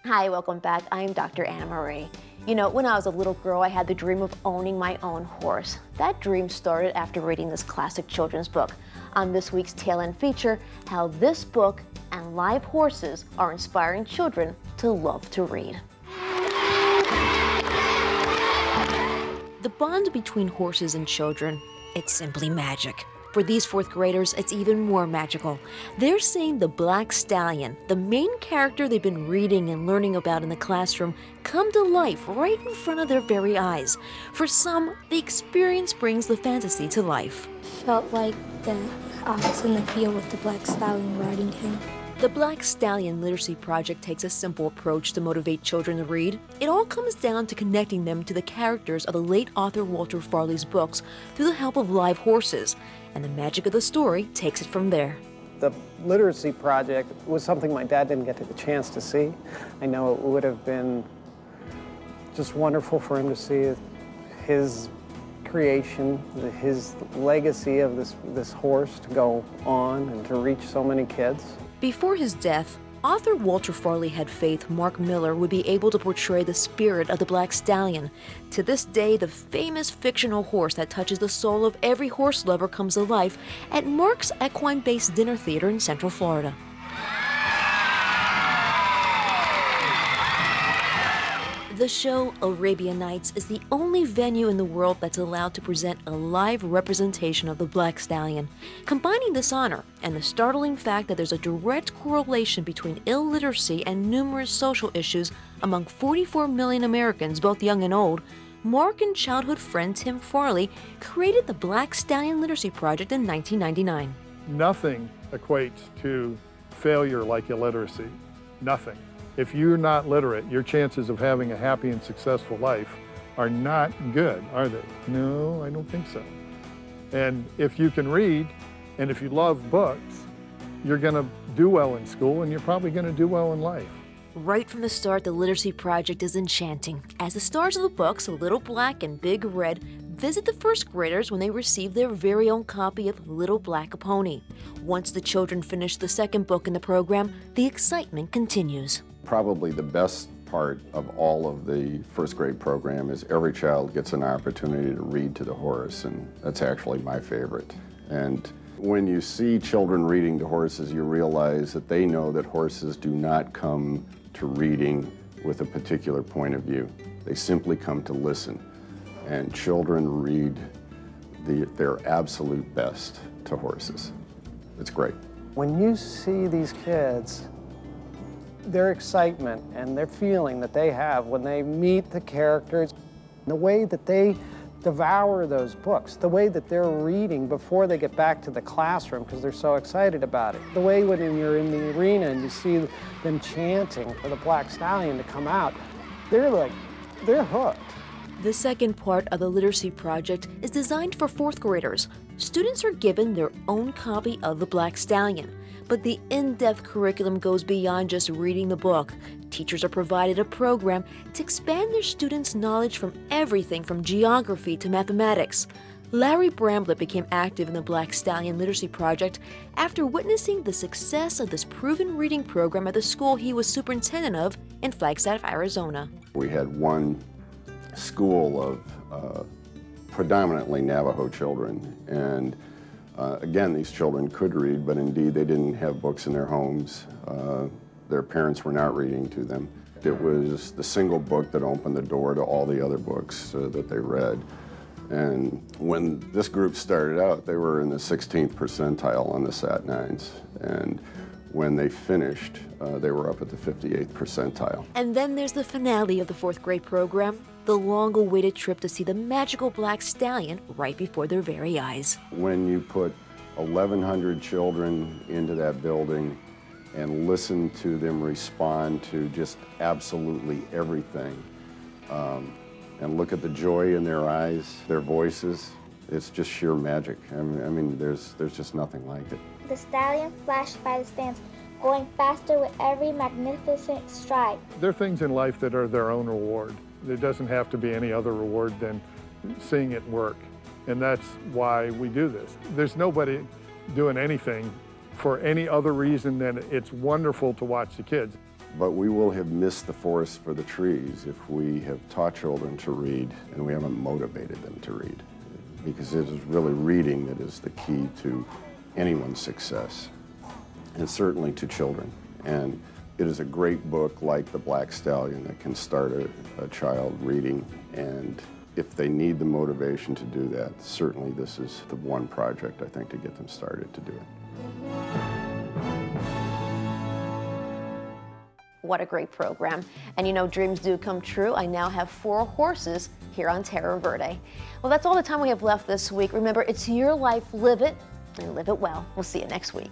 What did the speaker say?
Hi, welcome back. I'm Dr. Anna Marie. You know, when I was a little girl, I had the dream of owning my own horse. That dream started after reading this classic children's book. On this week's Tail End feature, how this book and live horses are inspiring children to love to read. The bond between horses and children, it's simply magic. For these fourth graders, it's even more magical. They're seeing the Black Stallion, the main character they've been reading and learning about in the classroom, come to life right in front of their very eyes. For some, the experience brings the fantasy to life. Felt like that I was in the field with the Black Stallion riding him. The Black Stallion Literacy Project takes a simple approach to motivate children to read. It all comes down to connecting them to the characters of the late author Walter Farley's books through the help of live horses. And the magic of the story takes it from there. The Literacy Project was something my dad didn't get the chance to see. I know it would have been just wonderful for him to see his creation, his legacy of this horse to go on and to reach so many kids. Before his death, author Walter Farley had faith Mark Miller would be able to portray the spirit of the Black Stallion. To this day, the famous fictional horse that touches the soul of every horse lover comes to life at Mark's equine-based dinner theater in Central Florida. The show, Arabian Nights, is the only venue in the world that's allowed to present a live representation of the Black Stallion. Combining this honor and the startling fact that there's a direct correlation between illiteracy and numerous social issues among 44 million Americans, both young and old, Mark and childhood friend Tim Farley created the Black Stallion Literacy Project in 1999. Nothing equates to failure like illiteracy. Nothing. If you're not literate, your chances of having a happy and successful life are not good, are they? No, I don't think so. And if you can read, and if you love books, you're going to do well in school, and you're probably going to do well in life. Right from the start, the Literacy Project is enchanting. As the stars of the books, Little Black and Big Red, visit the first graders when they receive their very own copy of Little Black Pony. Once the children finish the second book in the program, the excitement continues. Probably the best part of all of the first grade program is every child gets an opportunity to read to the horse, and that's actually my favorite. And when you see children reading to horses, you realize that they know that horses do not come to reading with a particular point of view. They simply come to listen. And children read their absolute best to horses. It's great. When you see these kids, their excitement and their feeling that they have when they meet the characters, the way that they devour those books, the way that they're reading before they get back to the classroom because they're so excited about it, the way when you're in the arena and you see them chanting for the Black Stallion to come out, they're hooked. The second part of the Literacy Project is designed for fourth graders. Students are given their own copy of the Black Stallion. But the in-depth curriculum goes beyond just reading the book. Teachers are provided a program to expand their students' knowledge from everything from geography to mathematics. Larry Bramblett became active in the Black Stallion Literacy Project after witnessing the success of this proven reading program at the school he was superintendent of in Flagstaff, Arizona. We had one school of predominantly Navajo children, and again, these children could read, but indeed they didn't have books in their homes. Their parents were not reading to them. It was the single book that opened the door to all the other books that they read. And when this group started out, they were in the 16th percentile on the SAT-9s. And when they finished, they were up at the 58th percentile. And then there's the finale of the fourth grade program, the long-awaited trip to see the magical Black Stallion right before their very eyes. When you put 1,100 children into that building and listen to them respond to just absolutely everything, and look at the joy in their eyes, their voices, it's just sheer magic. I mean, there's just nothing like it. The stallion flashed by the stands, going faster with every magnificent stride. There are things in life that are their own reward. There doesn't have to be any other reward than seeing it work. And that's why we do this. There's nobody doing anything for any other reason than it's wonderful to watch the kids. But we will have missed the forest for the trees if we have taught children to read and we haven't motivated them to read. Because it is really reading that is the key to anyone's success, and certainly to children. And it is a great book like the Black Stallion that can start a child reading, and if they need the motivation to do that, certainly this is the one project, I think, to get them started to do it. What a great program. And you know, dreams do come true. I now have 4 horses here on Terra Verde. Well, that's all the time we have left this week. Remember, it's your life. Live it, and live it well. We'll see you next week.